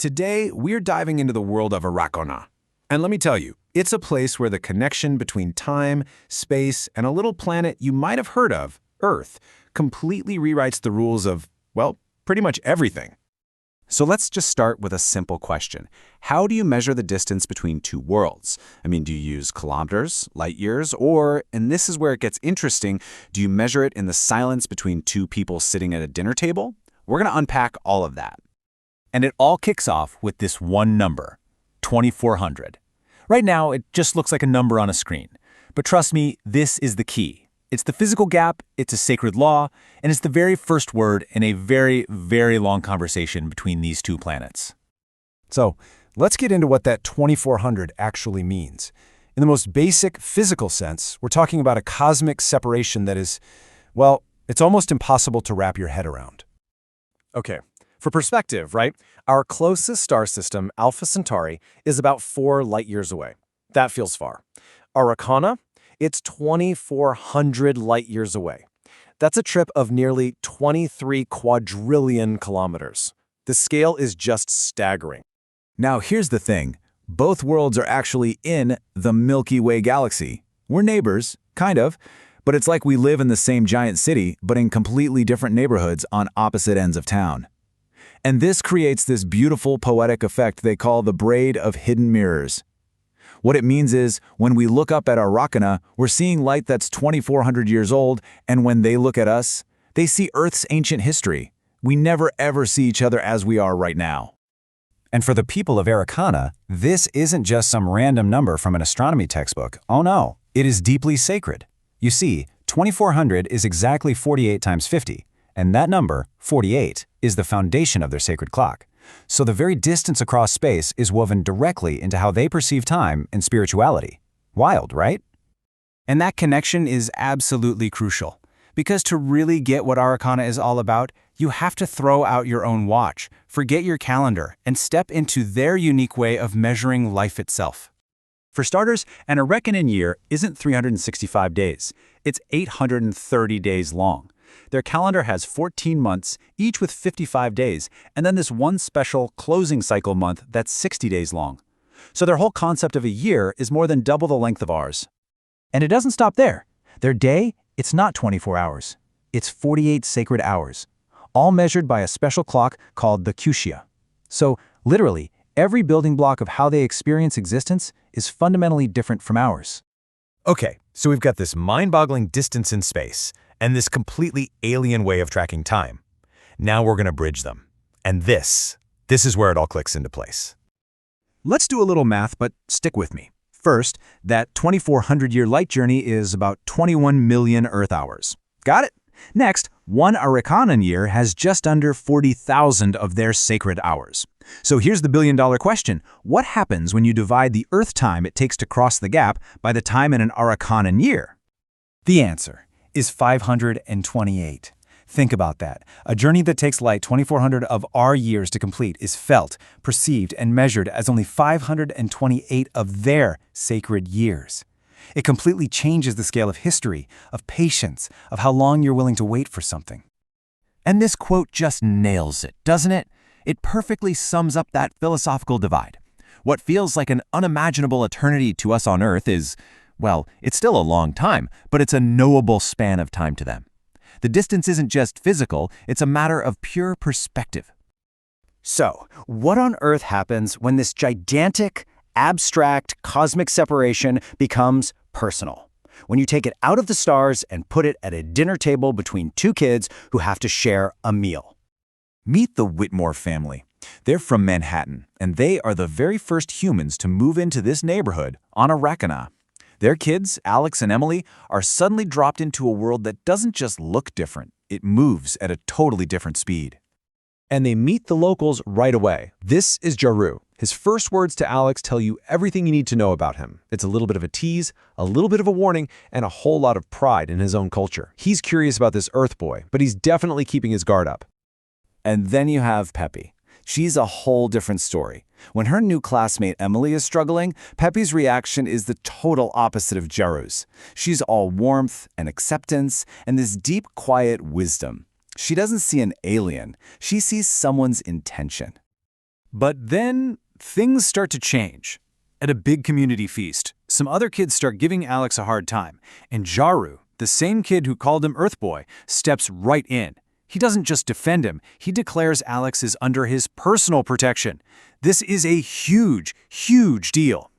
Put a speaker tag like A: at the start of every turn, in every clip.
A: Today, we're diving into the world of Arreqqana. And let me tell you, it's a place where the connection between time, space, and a little planet you might have heard of, Earth, completely rewrites the rules of, well, pretty much everything.
B: So let's just start with a simple question. How do you measure the distance between two worlds? Do you use kilometers, light years, or, and this is where it gets interesting, do you measure it in the silence between two people sitting at a dinner table? We're going to unpack all of that.
C: And it all kicks off with this one number, 2400. Right now, it just looks like a number on a screen. But trust me, this is the key. It's the physical gap, it's a sacred law, and it's the very first word in a very, very long conversation between these two planets.
A: So, let's get into what that 2400 actually means. In the most basic physical sense, we're talking about a cosmic separation that is, well, it's almost impossible to wrap your head around.
D: Okay, for perspective, right? Our closest star system, Alpha Centauri, is about 4 light years away. That feels far. Arreqqana, it's 2,400 light years away. That's a trip of nearly 23 quadrillion kilometers. The scale is just staggering.
C: Now here's the thing. Both worlds are actually in the Milky Way galaxy. We're neighbors, kind of, but it's like we live in the same giant city, but in completely different neighborhoods on opposite ends of town. And this creates this beautiful poetic effect they call the braid of hidden mirrors. What it means is, when we look up at Arreqqana, we're seeing light that's 2,400 years old, and when they look at us, they see Earth's ancient history. We never ever see each other as we are right now.
E: And for the people of Arreqqana, this isn't just some random number from an astronomy textbook. Oh no, it is deeply sacred. You see, 2,400 is exactly 48 times 50, and that number, 48, is the foundation of their sacred clock. So the very distance across space is woven directly into how they perceive time and spirituality. Wild, right?
C: And that connection is absolutely crucial. Because to really get what Arreqqana is all about, you have to throw out your own watch, forget your calendar, and step into their unique way of measuring life itself.
E: For starters, an Arreqqanan year isn't 365 days. It's 830 days long. Their calendar has 14 months, each with 55 days, and then this one special closing cycle month that's 60 days long. So their whole concept of a year is more than double the length of ours. And it doesn't stop there. Their day, it's not 24 hours. It's 48 sacred hours, all measured by a special clock called the Cutia. So, literally, every building block of how they experience existence is fundamentally different from ours.
D: Okay, so we've got this mind-boggling distance in space, and this completely alien way of tracking time. Now we're going to bridge them. And this is where it all clicks into place.
E: Let's do a little math, but stick with me. First, that 2,400-year light journey is about 21 million Earth hours. Got it? Next, one Arreqqanan year has just under 40,000 of their sacred hours. So here's the billion-dollar question. What happens when you divide the Earth time it takes to cross the gap by the time in an Arreqqanan year?
C: The answer is 528. Think about that. A journey that takes light 2,400 of our years to complete is felt, perceived, and measured as only 528 of their sacred years. It completely changes the scale of history, of patience, of how long you're willing to wait for something. And this quote just nails it, doesn't it? It perfectly sums up that philosophical divide. What feels like an unimaginable eternity to us on Earth is, well, it's still a long time, but it's a knowable span of time to them. The distance isn't just physical, it's a matter of pure perspective.
B: So, what on earth happens when this gigantic, abstract, cosmic separation becomes personal? When you take it out of the stars and put it at a dinner table between two kids who have to share a meal.
C: Meet the Whitmore family. They're from Manhattan, and they are the very first humans to move into this neighborhood on Arreqqana. Their kids, Alex and Emily, are suddenly dropped into a world that doesn't just look different, it moves at a totally different speed.
D: And they meet the locals right away. This is Jaru. His first words to Alex tell you everything you need to know about him. It's a little bit of a tease, a little bit of a warning, and a whole lot of pride in his own culture. He's curious about this Earth boy, but he's definitely keeping his guard up.
C: And then you have Peppy. She's a whole different story. When her new classmate Emily is struggling, Peppy's reaction is the total opposite of Jaru's. She's all warmth and acceptance and this deep, quiet wisdom. She doesn't see an alien. She sees someone's intention. But then things start to change. At a big community feast, some other kids start giving Alex a hard time, and Jaru, the same kid who called him Earthboy, steps right in. He doesn't just defend him, he declares Alex is under his personal protection. This is a huge, huge deal.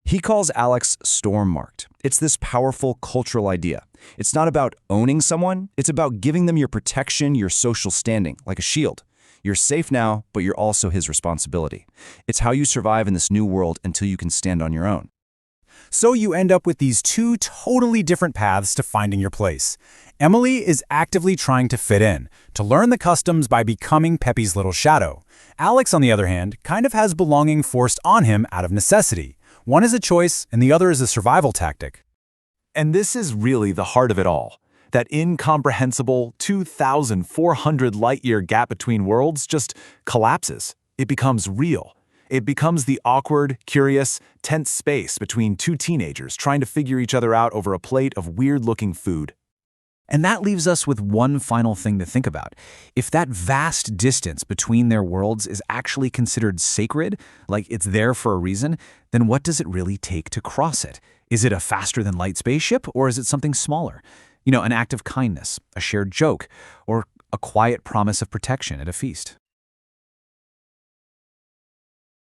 F: He calls Alex storm-marked. It's this powerful cultural idea. It's not about owning someone, it's about giving them your protection, your social standing, like a shield. You're safe now, but you're also his responsibility. It's how you survive in this new world until you can stand on your own.
C: So you end up with these two totally different paths to finding your place. Emily is actively trying to fit in, to learn the customs by becoming Pepe's little shadow. Alex, on the other hand, kind of has belonging forced on him out of necessity. One is a choice, and the other is a survival tactic.
D: And this is really the heart of it all. That incomprehensible 2,400 light-year gap between worlds just collapses. It becomes real. It becomes the awkward, curious, tense space between two teenagers trying to figure each other out over a plate of weird-looking food.
C: And that leaves us with one final thing to think about. If that vast distance between their worlds is actually considered sacred, like it's there for a reason, then what does it really take to cross it? Is it a faster-than-light spaceship, or is it something smaller? You know, an act of kindness, a shared joke, or a quiet promise of protection at a feast?